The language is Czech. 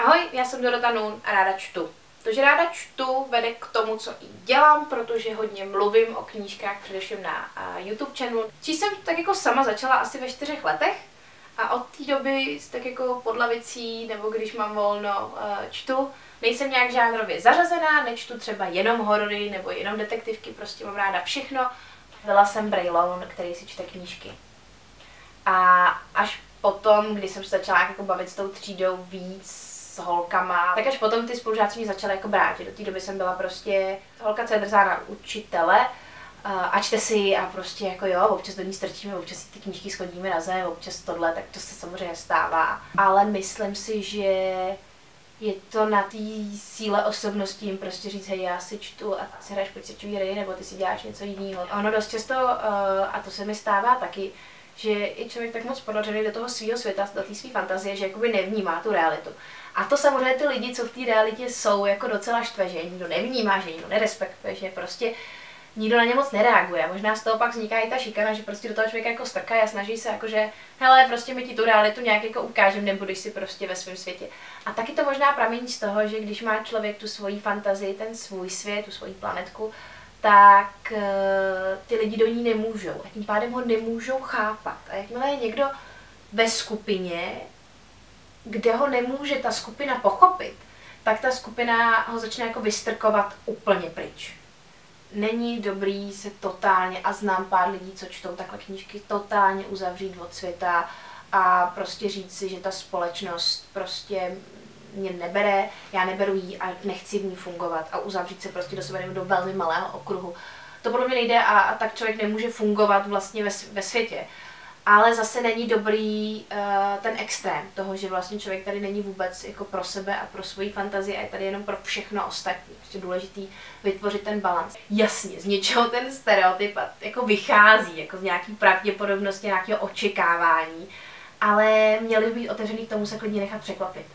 Ahoj, já jsem Dorota Nun a ráda čtu. To, že ráda čtu, vede k tomu, co i dělám, protože hodně mluvím o knížkách, především na YouTube channelu. Číst jsem tak jako sama začala asi ve 4 letech a od té doby tak jako pod lavicí, nebo když mám volno, čtu. Nejsem nějak žánrově zařazená, nečtu třeba jenom horory nebo jenom detektivky, prostě mám ráda všechno. Byla jsem Braylon, který si čte knížky. A až potom, když jsem se začala jako bavit s tou třídou víc s holkama, tak až potom ty spolužáci mě začaly jako brát, že do té doby jsem byla prostě holka, co je drzá na učitele a čte si a prostě jako jo, občas do ní strčíme, občas si ty knížky schodíme na zem, občas tohle, tak to se samozřejmě stává. Ale myslím si, že je to na té síle osobnosti jim prostě říct, hej, já si čtu a si hraješ počítačové hry, nebo ty si děláš něco jiného. Ono dost často, a to se mi stává taky, že je člověk tak moc ponořený do toho svého světa, do té své fantazie, že jakoby nevnímá tu realitu. A to samozřejmě ty lidi, co v té realitě jsou, jako docela štve, že nikdo nevnímá, že nikdo nerespektuje, že prostě nikdo na ně moc nereaguje. Možná z toho pak vzniká i ta šikana, že prostě do toho člověka jako strkají a snaží se jakože, hele, prostě my ti tu realitu nějak jako ukážeme, nebudeš si prostě ve svém světě. A taky to možná pramení z toho, že když má člověk tu svoji fantazii, ten svůj svět, tu svoji planetku, tak ty lidi do ní nemůžou a tím pádem ho nemůžou chápat. A jakmile je někdo ve skupině, kde ho nemůže ta skupina pochopit, tak ta skupina ho začne jako vystrkovat úplně pryč. Není dobrý se totálně, a znám pár lidí, co čtou takhle knížky, totálně uzavřít od světa a prostě říct si, že ta společnost prostě mě nebere, já neberu jí a nechci v ní fungovat a uzavřít se prostě do sebe do velmi malého okruhu. To podle mě nejde a tak člověk nemůže fungovat vlastně ve světě. Ale zase není dobrý ten extrém toho, že vlastně člověk tady není vůbec jako pro sebe a pro svoji fantazii a je tady jenom pro všechno ostatní. Prostě důležitý vytvořit ten balans. Jasně, z něčeho ten stereotyp jako vychází, jako z nějaký pravděpodobnosti, nějakého očekávání, ale měli by být otevřený k tomu se klidně nechat překvapit.